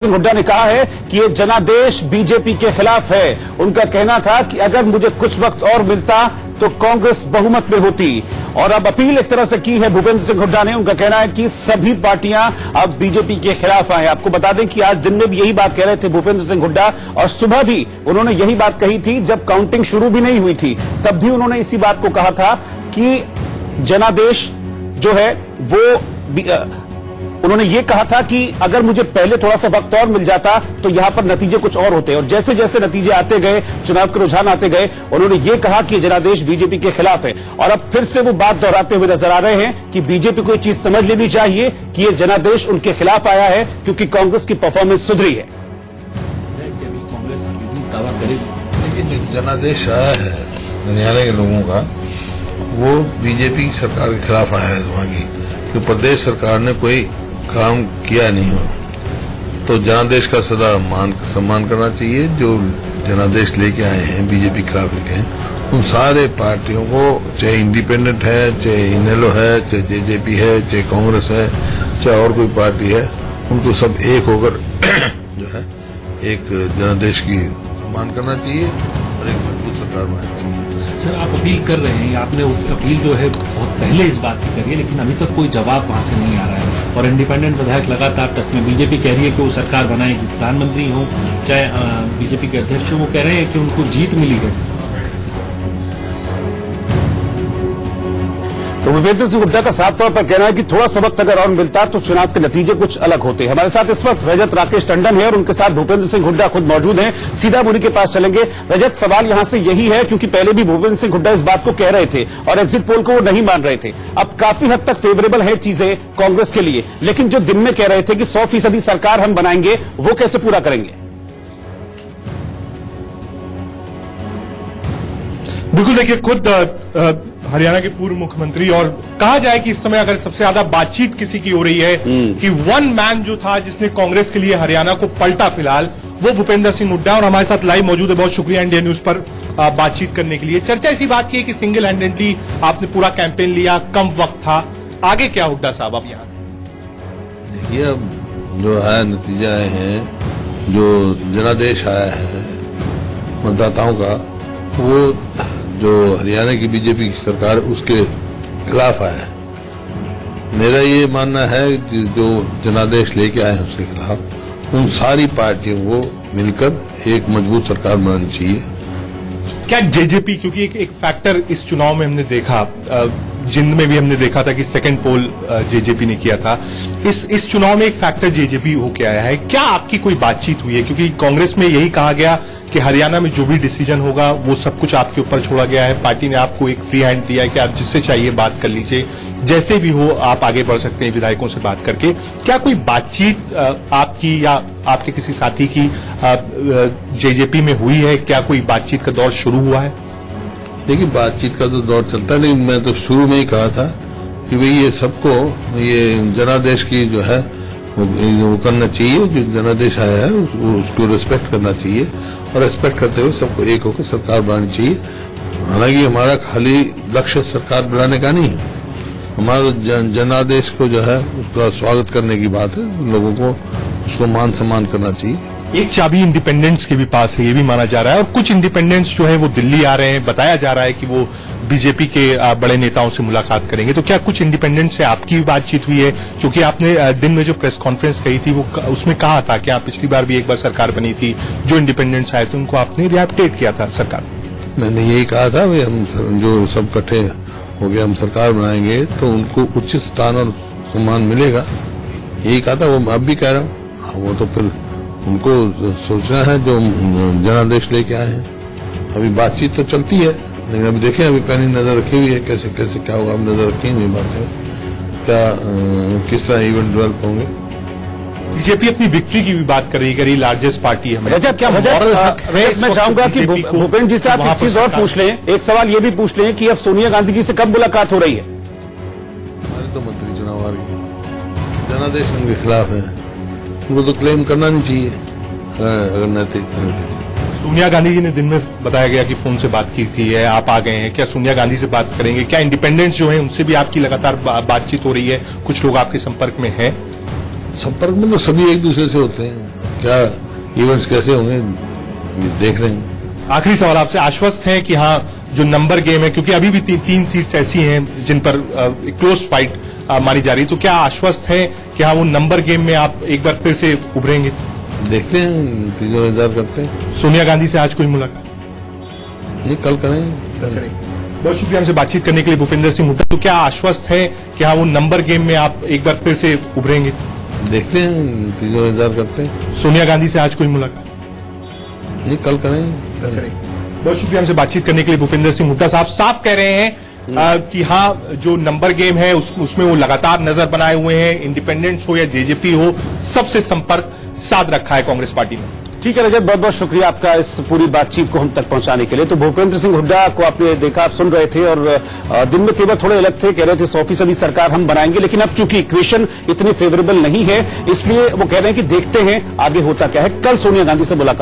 हुड्डा ने कहा है कि ये जनादेश बीजेपी के खिलाफ है। उनका कहना था कि अगर मुझे कुछ वक्त और मिलता तो कांग्रेस बहुमत में होती। और अब अपील एक तरह से की है भूपेंद्र सिंह हुड्डा ने। उनका कहना है कि सभी पार्टियां अब बीजेपी के खिलाफ आए। आपको बता दें कि आज दिन में भी यही बात कह रहे थे भूपेंद्र सिंह हुड्डा, और सुबह भी उन्होंने यही बात कही थी जब काउंटिंग शुरू भी नहीं हुई थी, तब भी उन्होंने इसी बात को कहा था कि जनादेश जो है वो उन्होंने ये कहा था कि अगर मुझे पहले थोड़ा सा वक्त और मिल जाता तो यहां पर नतीजे कुछ और होते। और जैसे जैसे नतीजे आते गए, चुनाव के रुझान आते गए, उन्होंने ये कहा कि जनादेश बीजेपी के खिलाफ है। और अब फिर से वो बात दोहराते हुए नजर आ रहे हैं कि बीजेपी को ये चीज समझ लेनी चाहिए कि ये जनादेश उनके खिलाफ आया है क्योंकि कांग्रेस की परफॉर्मेंस सुधरी है। लेकिन जो जनादेश आया है हरियाणा के लोगों का, वो बीजेपी की सरकार के खिलाफ आया है। वहां की प्रदेश सरकार ने कोई काम किया नहीं हो, तो जनादेश का सदा सम्मान करना चाहिए। जो जनादेश लेके आए हैं, बीजेपी के खिलाफ लेके हैं, उन सारे पार्टियों को, चाहे इंडिपेंडेंट है, चाहे इनेलो है, चाहे जेजेपी है, चाहे कांग्रेस है, चाहे और कोई पार्टी है, उनको सब एक होकर जो है एक जनादेश की सम्मान करना चाहिए और एक मजबूत सरकार बनानी चाहिए। सर, आप अपील कर रहे हैं, आपने अपील जो है बहुत पहले इस बात की करी है, लेकिन अभी तक कोई जवाब वहां से नहीं आ रहा है। और इंडिपेंडेंट विधायक लगातार टच में, बीजेपी कह रही है कि वो सरकार बनाएगी, प्रधानमंत्री हो चाहे बीजेपी के अध्यक्ष हो, वो कह रहे हैं कि उनको जीत मिली है। तो भूपेंद्र सिंह हुड्डा का साफ तौर पर कहना है कि थोड़ा सा वक्त अगर और मिलता तो चुनाव के नतीजे कुछ अलग होते। हमारे साथ इस वक्त रजत राकेश टंडन है और उनके साथ भूपेंद्र सिंह हुड्डा खुद मौजूद हैं। सीधा उन्हीं के पास चलेंगे। रजत, सवाल यहां से यही है, क्योंकि पहले भी भूपेंद्र सिंह हुड्डा इस बात को कह रहे थे और एग्जिट पोल को वो नहीं मान रहे थे। अब काफी हद तक फेवरेबल है चीजें कांग्रेस के लिए, लेकिन जो दिन में कह रहे थे कि 100% सरकार हम बनाएंगे, वो कैसे पूरा करेंगे? बिल्कुल, देखिए, खुद हरियाणा के पूर्व मुख्यमंत्री, और कहा जाए कि इस समय अगर सबसे ज्यादा बातचीत किसी की हो रही है कि वन मैन जो था जिसने कांग्रेस के लिए हरियाणा को पलटा फिलहाल, वो भूपेंद्र सिंह हुड्डा। और हमारे साथ लाइव मौजूद है, बहुत शुक्रिया इंडिया न्यूज पर बातचीत करने के लिए। चर्चा इसी बात की है कि सिंगल हैंडेडली आपने पूरा कैंपेन लिया, कम वक्त था, आगे क्या हुड्डा साहब अब यहाँ से? देखिए, अब जो है नतीजा आए हैं, जो जनादेश आया है मतदाताओं का, वो जो हरियाणा की बीजेपी की सरकार उसके खिलाफ आया है। मेरा ये मानना है कि जो जनादेश लेके आए हैं उसके खिलाफ उन सारी पार्टियों को मिलकर एक मजबूत सरकार बनानी चाहिए। क्या जेजेपी, क्योंकि एक फैक्टर इस चुनाव में हमने देखा, जिंद में भी हमने देखा था कि सेकंड पोल जेजेपी ने किया था, इस चुनाव में एक फैक्टर जेजेपी होके आया है। क्या आपकी कोई बातचीत हुई है? क्योंकि कांग्रेस में यही कहा गया कि हरियाणा में जो भी डिसीजन होगा वो सब कुछ आपके ऊपर छोड़ा गया है। पार्टी ने आपको एक फ्री हैंड दिया है कि आप जिससे चाहिए बात कर लीजिए, जैसे भी हो आप आगे बढ़ सकते हैं विधायकों से बात करके। क्या कोई बातचीत आपकी या आपके किसी साथी की जेजेपी में हुई है? क्या कोई बातचीत का दौर शुरू हुआ है? देखिए, बातचीत का तो दौर चलता है, लेकिन मैं तो शुरू में ही कहा था कि भाई ये सबको ये जनादेश की जो है वो करना चाहिए। जो जनादेश आया है उसको रिस्पेक्ट करना चाहिए और रिस्पेक्ट करते हुए सबको एक होकर सरकार बनानी चाहिए। हालांकि हमारा खाली लक्ष्य सरकार बनाने का नहीं है, हमारा जनादेश को जो है उसका स्वागत करने की बात है। लोगों को उसको मान सम्मान करना चाहिए। एक चाबी इंडिपेंडेंट्स के भी पास है, ये भी माना जा रहा है, और कुछ इंडिपेंडेंट्स जो है वो दिल्ली आ रहे हैं। बताया जा रहा है कि वो बीजेपी के बड़े नेताओं से मुलाकात करेंगे। तो क्या कुछ इंडिपेंडेंट्स से आपकी भी बातचीत हुई है? क्योंकि आपने दिन में जो प्रेस कॉन्फ्रेंस कही थी वो उसमें कहा था कि आप पिछली बार भी एक बार सरकार बनी थी, जो इंडिपेंडेंट्स आए थे उनको आपने रिएक्टेट किया था सरकार। मैंने यही कहा था भाई, हम जो सब इकट्ठे हो गए, हम सरकार बनाएंगे तो उनको उचित स्थान और सम्मान मिलेगा, यही कहा था। वो अब भी कह रहा हूँ, वो तो फिर उनको सोचना है जो जनादेश लेके आए हैं। अभी बातचीत तो चलती है, लेकिन अभी देखें, अभी पैनी नजर रखी हुई है कैसे कैसे क्या होगा। अब नजर रखी हुई बात है, क्या किस तरह इवेंट डेवलप होंगे। बीजेपी अपनी विक्ट्री की भी बात कर रही लार्जेस्ट पार्टी है। रजत, क्या मैं चाहूंगा कि भूपेंद्र जी से आप एक चीज और पूछ लें, एक सवाल ये भी पूछ लें कि अब सोनिया गांधी जी से कब मुलाकात हो रही है? हमारे तो मंत्री चुनाव आ रही, जनादेश उनके खिलाफ है, उनको तो क्लेम करना नहीं चाहिए अगर नैतिक। सोनिया गांधी जी ने दिन में बताया गया कि फोन से बात की थी, है आप आ गए हैं, क्या सोनिया गांधी से बात करेंगे? क्या इंडिपेंडेंट्स जो हैं उनसे भी आपकी लगातार बातचीत हो रही है? कुछ लोग आपके संपर्क में हैं? संपर्क में तो सभी एक दूसरे से होते हैं। क्या इवेंट्स कैसे होंगे देख रहे हैं। आखिरी सवाल आपसे, आश्वस्त हैं कि हाँ जो नंबर गेम है, क्योंकि अभी भी तीन सीट्स ऐसी हैं जिन पर क्लोज फाइट मानी जा रही है, तो क्या आश्वस्त हैं कि हाँ वो नंबर गेम में आप एक बार फिर से उभरेंगे? देखते हैं, नतीजों इंतजार करते हैं। सोनिया गांधी से आज कोई मुलाकात? ये कल करेंगे। बहुत शुक्रिया हमसे बातचीत करने के लिए भूपेंद्र सिंह हुड्डा। तो क्या आश्वस्त है कि हाँ वो नंबर गेम में आप एक बार फिर से उभरेंगे? देखते हैं, नतीजों इंतजार करते हैं। सोनिया गांधी से आज कोई मुलाकात? ये कल करेंगे। बहुत शुक्रिया हमसे बातचीत करने के लिए भूपेंद्र सिंह हुड्डा साहब साफ कह रहे हैं कि हाँ जो नंबर गेम है उसमें वो लगातार नजर बनाए हुए हैं। इंडिपेंडेंट्स हो या जेजेपी हो, सबसे संपर्क साध रखा है कांग्रेस पार्टी ने। ठीक है रजत, बहुत बहुत शुक्रिया आपका इस पूरी बातचीत को हम तक पहुंचाने के लिए। तो भूपेंद्र सिंह हुड्डा को आपने देखा, आप सुन रहे थे और दिन में तेवर थोड़े अलग थे, कह रहे थे 100% सरकार हम बनाएंगे, लेकिन अब चूंकि इक्वेशन इतनी फेवरेबल नहीं है इसलिए वो कह रहे हैं कि देखते हैं आगे होता क्या है। कल सोनिया गांधी से मुलाकात